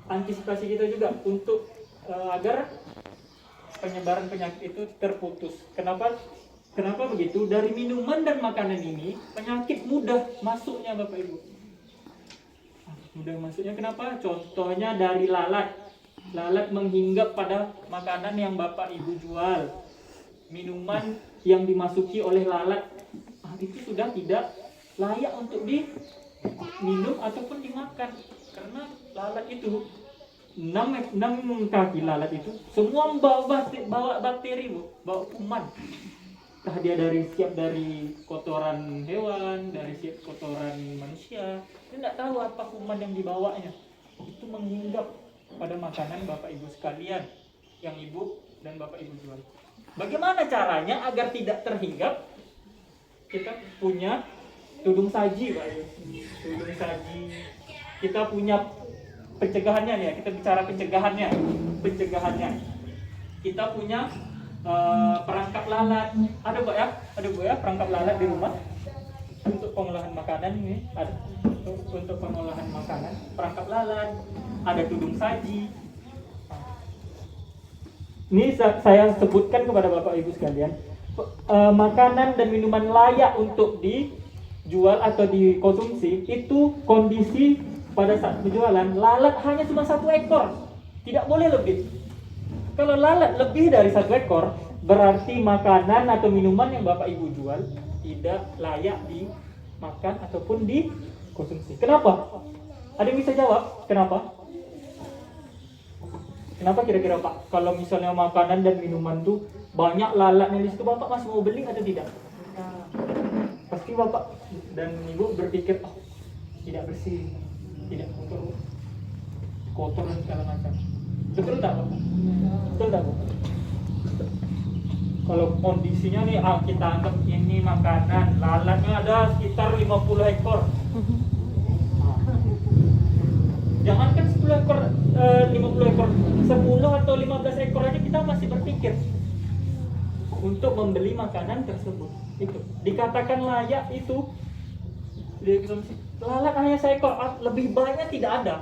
antisipasi kita juga untuk agar penyebaran penyakit itu terputus. Kenapa begitu? Dari minuman dan makanan ini penyakit mudah masuknya Bapak Ibu. Mudah masuknya kenapa? Contohnya dari lalat. Lalat menghinggap pada makanan yang Bapak Ibu jual. Minuman yang dimasuki oleh lalat itu sudah tidak layak untuk diminum ataupun dimakan. Karena lalat itu 6 kaki lalat itu semua bawa bakteri, bawa kuman. Entah dia siap dari kotoran hewan, dari siap kotoran manusia. Dia tidak tahu apa kuman yang dibawanya. Itu menghinggap pada makanan Bapak Ibu sekalian yang Ibu dan Bapak Ibu jual. Bagaimana caranya agar tidak terhinggap? Kita punya tudung saji, Pak. Tudung saji. Kita punya pencegahannya nih, kita bicara pencegahannya. Kita punya perangkap lalat. Ada Bu ya perangkap lalat di rumah untuk pengolahan makanan ini. Ada untuk pengolahan makanan, perangkap lalat, ada tudung saji. Ini saya sebutkan kepada Bapak Ibu sekalian, makanan dan minuman layak untuk dijual atau dikonsumsi itu kondisi pada saat penjualan lalat hanya cuma 1 ekor, tidak boleh lebih. Kalau lalat lebih dari 1 ekor, berarti makanan atau minuman yang Bapak Ibu jual tidak layak dimakan ataupun dikonsumsi. Kenapa? Ada yang bisa jawab? Kenapa? Kenapa kira-kira Pak? Kalau misalnya makanan dan minuman tuh banyak lalatnya di situ, Bapak masih mau beli atau tidak? Pasti Bapak dan Ibu berpikir, tidak bersih, tidak kotor dan segala macam. Betul tak Bapak? Betul tak Bu? Kalau kondisinya nih, kita anggap ini makanan, lalatnya ada sekitar 50 ekor. Jangankan 10 ekor, 50 ekor, 10 atau 15 ekor aja kita masih berpikir untuk membeli makanan tersebut. Itu dikatakan layak itu lalat hanya 1 ekor, lebih banyak tidak ada.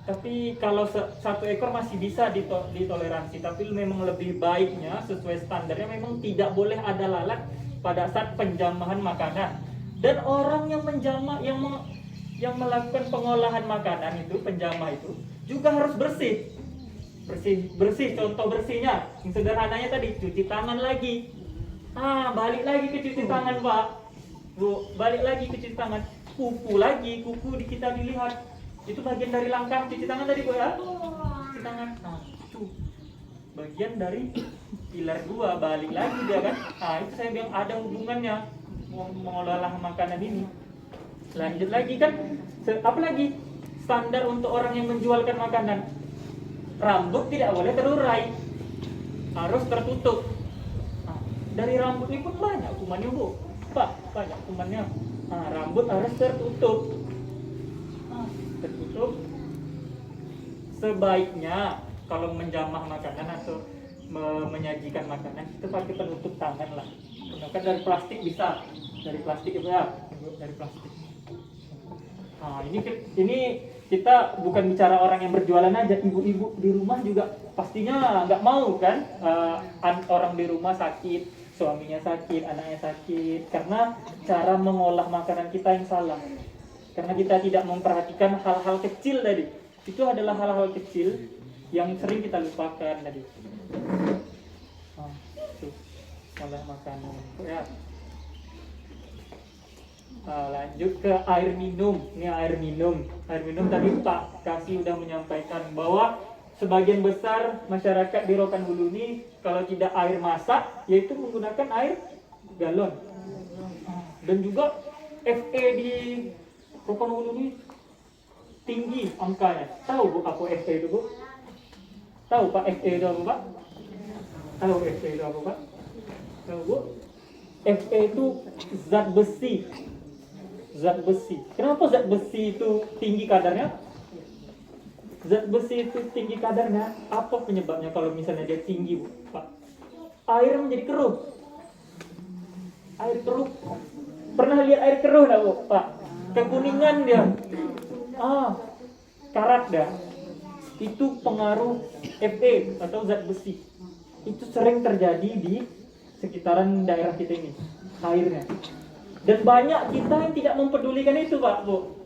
Tapi kalau 1 ekor masih bisa ditoleransi, tapi memang lebih baiknya sesuai standarnya memang tidak boleh ada lalat pada saat penjamahan makanan. Dan orang yang menjamah yang melakukan pengolahan makanan itu, penjamah itu juga harus bersih. Contoh bersihnya yang sederhananya tadi, cuci tangan lagi. Balik lagi ke cuci tangan Pak Bu, balik lagi ke cuci tangan. Kuku kita dilihat, itu bagian dari langkah cuci tangan tadi Bu ya. Cuci tangan, itu bagian dari pilar 2, balik lagi dia kan. Itu saya bilang ada hubungannya mengolah makanan ini. Lanjut lagi kan, apa lagi standar untuk orang yang menjualkan makanan? Rambut tidak boleh terurai, harus tertutup. Dari rambut ini pun banyak kumannya Bu, Pak, banyak kumannya. Rambut harus tertutup. Sebaiknya kalau menjamah makanan atau menyajikan makanan itu pakai penutup tangan lah. Kan dari plastik bisa, dari plastik itu ya, dari plastik. Ini kita bukan bicara orang yang berjualan aja, ibu-ibu di rumah juga pastinya nggak mau kan, orang di rumah sakit, suaminya sakit, anaknya sakit, karena cara mengolah makanan kita yang salah. Karena kita tidak memperhatikan hal-hal kecil tadi. Itu adalah hal-hal kecil yang sering kita lupakan tadi. Olah makanan ya. Lanjut ke air minum. Ini air minum. Air minum tadi Pak Kasih sudah menyampaikan bahwa sebagian besar masyarakat di Rokan Hulu ini kalau tidak air masak yaitu menggunakan air galon. Dan juga FE di Rokan Hulu ini tinggi angkanya. Tahu Bu apa FE itu Bu? Tahu Pak FE itu apa Pak? Tahu FE itu apa Pak? Tahu Bu? FE itu zat besi. Zat besi. Kenapa zat besi itu tinggi kadarnya? Zat besi itu tinggi kadarnya. Apa penyebabnya kalau misalnya dia tinggi, Bu? Pak? Air menjadi keruh. Air keruh. Pernah lihat air keruh enggak, Bu? Pak? Kekuningan dia. Karat dah. itu pengaruh Fe atau zat besi. Itu sering terjadi di sekitaran daerah kita ini, airnya. Dan banyak kita yang tidak mempedulikan itu, Pak, Bu.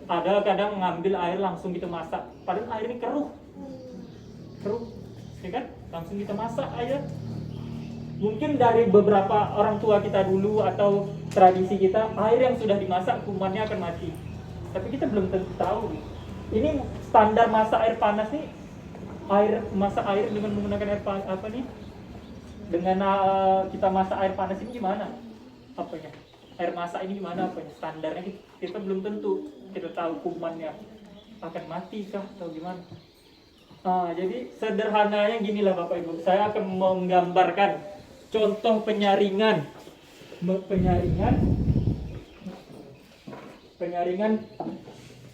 Ada kadang mengambil air langsung kita masak, padahal air ini keruh, ya kan? Langsung kita masak aja. Mungkin dari beberapa orang tua kita dulu atau tradisi kita, air yang sudah dimasak kumannya akan mati. Tapi kita belum tentu tahu. Ini standar masak air panas nih, masak air dengan menggunakan air panas apa nih? Dengan kita masak air panas ini gimana? Apanya? Air masak ini gimana apanya? Standarnya kita belum tentu. Kita tahu kumannya akan mati kah atau gimana? Jadi sederhananya ginilah Bapak Ibu. Saya akan menggambarkan contoh penyaringan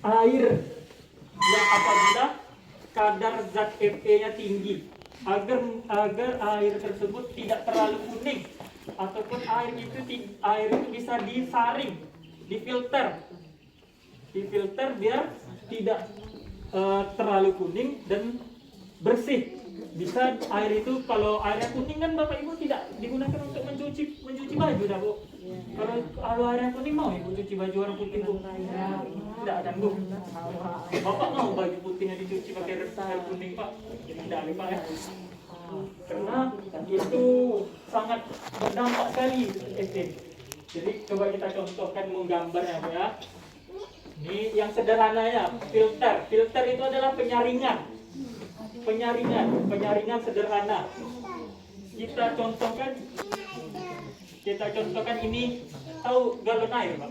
air yang apabila kadar zat Fe-nya tinggi, agar air tersebut tidak terlalu kuning, ataupun air itu bisa disaring, difilter biar tidak terlalu kuning dan bersih. Bisa air itu, kalau airnya kuning kan Bapak Ibu tidak digunakan untuk mencuci baju dah, Bu. Kalau airnya kuning mau Ibu cuci baju orang putih, Bu? Tidak kan, Bu? Bapak mau baju putihnya dicuci pakai air kuning, Pak? Tidak, Pak ya. Karena itu sangat berdampak sekali. Jadi coba kita contohkan menggambarnya, Bu ya. Ini yang sederhananya, filter. Filter itu adalah penyaringan sederhana. Kita contohkan ini, tahu galon air, Pak?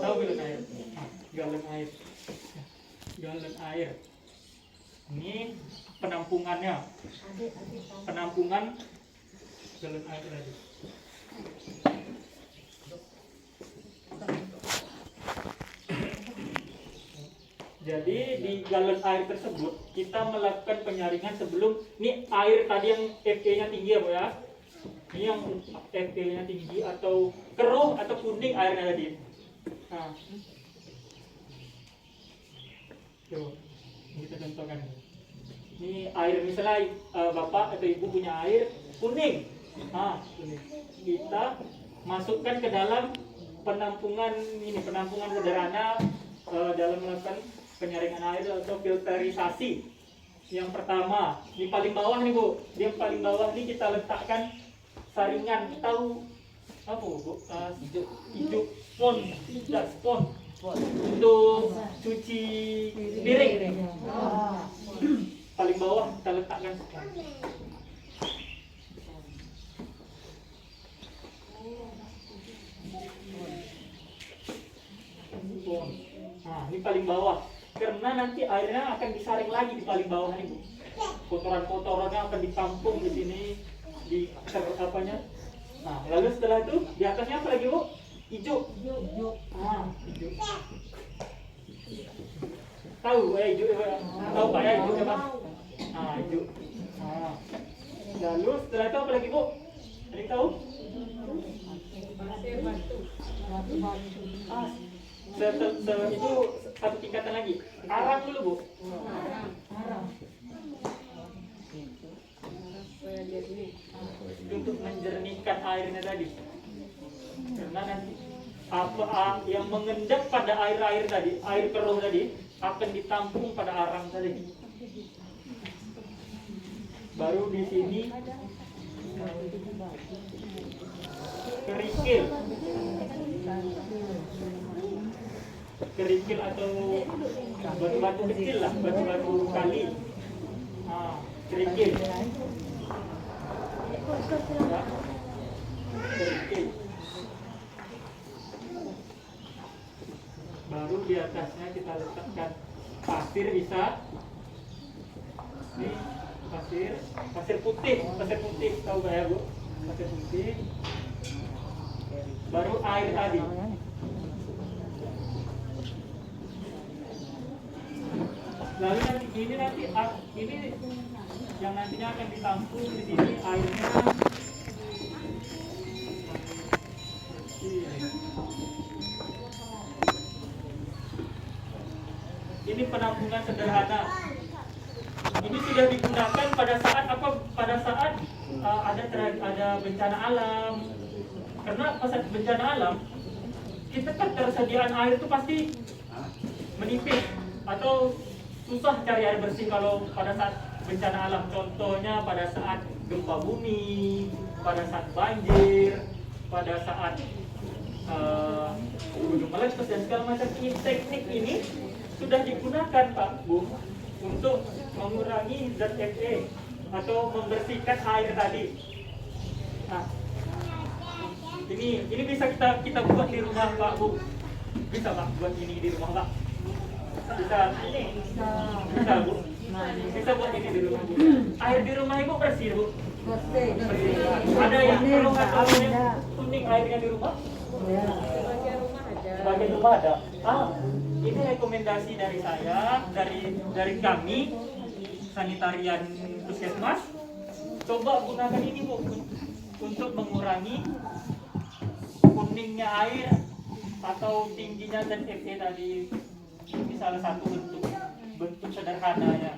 Tahu galon air? Galon air. Ini penampungan galon air tadi. Jadi di galon air tersebut kita melakukan penyaringan sebelum ini air tadi yang Fe-nya tinggi ya, Bu ya. Ini yang Fe-nya tinggi atau keruh atau kuning airnya tadi. Nah, tuh, kita contohkan. Ini air misalnya Bapak atau Ibu punya air kuning. Kuning. Kita masukkan ke dalam penampungan sederhana dalam melakukan penyaringan air atau filterisasi. Yang pertama, di paling bawah nih, Bu. Di paling bawah nih kita letakkan saringan. Tahu apa, Bu? Hijau spon untuk cuci piring. Paling bawah kita letakkan spon. Ini paling bawah. Karena nanti airnya akan disaring lagi di paling bawah ini, Bu. Kotoran-kotorannya akan ditampung di sini di apanya. Lalu setelah itu di atasnya apa lagi, Bu? Hijau. Hijau. Tahu hijau ya? Tahu Pak ya hijau apa? Hijau. Lalu setelah itu apa lagi, Bu? Ada yang tahu? Itu satu tingkatan lagi. Arang dulu, Bu. Arang. Untuk menjernihkan airnya tadi. Karena nanti apa yang mengendap pada air tadi, air keruh tadi akan ditampung pada arang tadi. Baru di sini kerikil atau batu-batu kecil lah, batu-batu kali. Kerikil. Baru di atasnya kita letakkan pasir, bisa. Ini pasir putih, tahu gak ya, Bu? Pasir putih. Baru air tadi. Lalu ini yang nantinya akan ditampung di sini airnya. Ini penampungan sederhana. Ini sudah digunakan pada saat apa? Pada saat ada bencana alam. Karena pas bencana alam, kita kan ketersediaan air itu pasti menipis atau susah cari air bersih kalau pada saat bencana alam. Contohnya pada saat gempa bumi, pada saat banjir, pada saat gunung meletus dan segala macam. Teknik ini sudah digunakan Pak Bu untuk mengurangi zat Fe atau membersihkan air tadi. Nah, ini bisa kita buat di rumah Pak Bu. Bisa Pak buat ini di rumah Pak. Bisa Bu. Bisa buat ini di rumah Bu. Air di rumah Ibu bersih Bu. Bersih. Ada yang perlu kuning airnya di rumah? Ya. Sebagian rumah ada. Ini rekomendasi dari saya, dari kami sanitarian puskesmas. Coba gunakan ini Bu untuk mengurangi kuningnya air atau tingginya zat Fe tadi. Ini salah satu bentuk sederhananya.